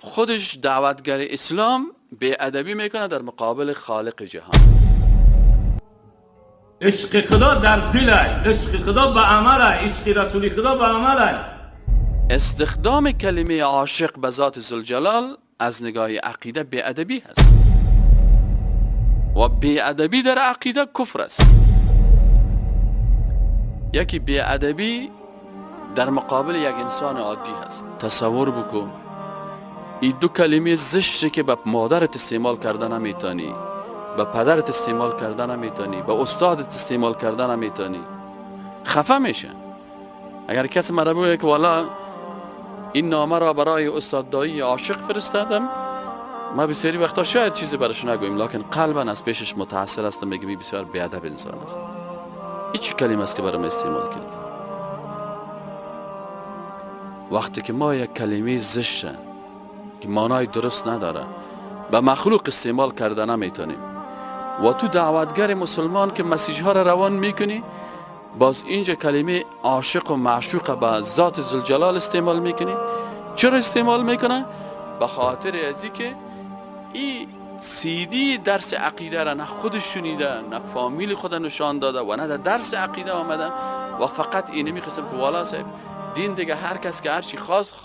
خودش دعوتگر اسلام بی ادبی میکنه در مقابل خالق جهان. عشق خدا در دل، عشق خدا به عمل، عشق رسول خدا به عمل. استخدام کلمه عاشق به ذات ذوالجلال از نگاه عقیده بی ادبی هست و بی ادبی در عقیده کفر است. یکی بی ادبی در مقابل یک انسان عادی هست. تصور بکن این دو کلمه زشتی که به مادرت استعمال کردن نمیتونی، به پدرت استعمال کردن نمیتونی، به استادت استعمال کردن نمیتونی، خفه میشه. اگر کسی مرا بگه که والا این نامه را برای استاد دایی عاشق فرستادم، ما بسیاری وقتا شاید چیزی برش نگویم، لکن قلبا از پیشش متاثر هستم، میگم بسیار بیادب انسان است. این چه کلمه است که برام استعمال کردی؟ وقتی که ما یک کلمه زشت که معنای درست نداره به مخلوق استعمال کردن نمیتونیم و تو دعوتگر مسلمان که مسیج ها را روان میکنی، باز اینجا کلمه عاشق و معشوق به ذات ذوالجلال استعمال میکنی. چرا استعمال میکنه؟ به خاطر ازی که این سیدی درس عقیده را نه خودش شنیده، نه فامیل خود نشان داده و نه در درس عقیده آمده و فقط اینه میخواستم که والا صاحب دین دیگه هر کس که هرچی خواست